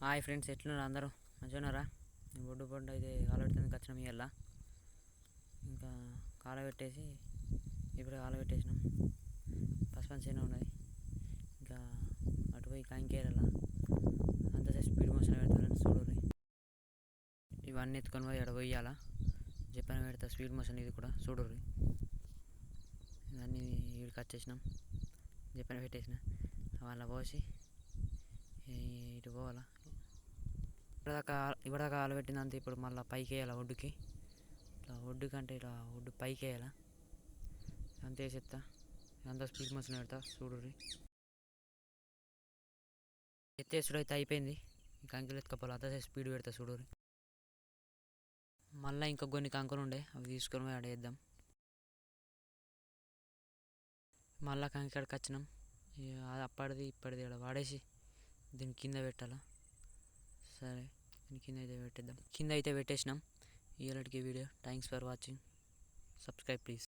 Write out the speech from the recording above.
Hi friends, ఎట్లున్నారు అందరూ? మంచిగున్నారా? ఒడ్డు పండు అయితే కాలబెట్టడానికి వచ్చినాం ఇవాళ. ఇంకా కాలబెట్టేసి ఇప్పుడు కాలబెట్టేసినాం. పసుపంచైనా ఉన్నది. ఇంకా అటు పోయి కంకేరాల అంతసేపు స్పీడ్ మోషన్ పెడతారని చూడరు. ఇవన్నీ ఎత్తుకొని పోయి అక్కడ పోయాల చెప్పని పెడతా స్పీడ్ మోషన్. ఇది కూడా చూడరు. ఇవన్నీ వీడికి వచ్చేసినాం. చెప్పని పెట్టేసిన వాళ్ళ పోసి ఇటు పోవాలా. ఇప్పటిదాకా ఆలబెట్టిందంతా ఇప్పుడు మళ్ళీ పైకి వేయాలి. ఒడ్డుకి ఇట్లా ఒడ్డు కంటే ఇట్లా ఒడ్డు పైకి వేయాలి. అంత వేసేస్తా. అంతా స్పీడ్ మోషన్ పెడతా చూడుర్రి. ఎత్తేసుడు అయితే అయిపోయింది. ఇంకా అంకెలు ఎత్తుకపోవాలి. అంతా స్పీడ్ పెడతా చూడుర్రి. మళ్ళీ ఇంకా కొన్ని కంకులు ఉండే అవి తీసుకొని పోయి ఆడేద్దాం. మళ్ళీ కంకెడికి వచ్చినాం. అప్పటిది ఇప్పటిది ఇక్కడ వాడేసి దీని కింద పెట్టాలా. సరే, దీని కింద అయితే పెట్టేద్దాం. కింద అయితే పెట్టేసినాం. ఇవాళకి video. Thanks for watching. Subscribe please.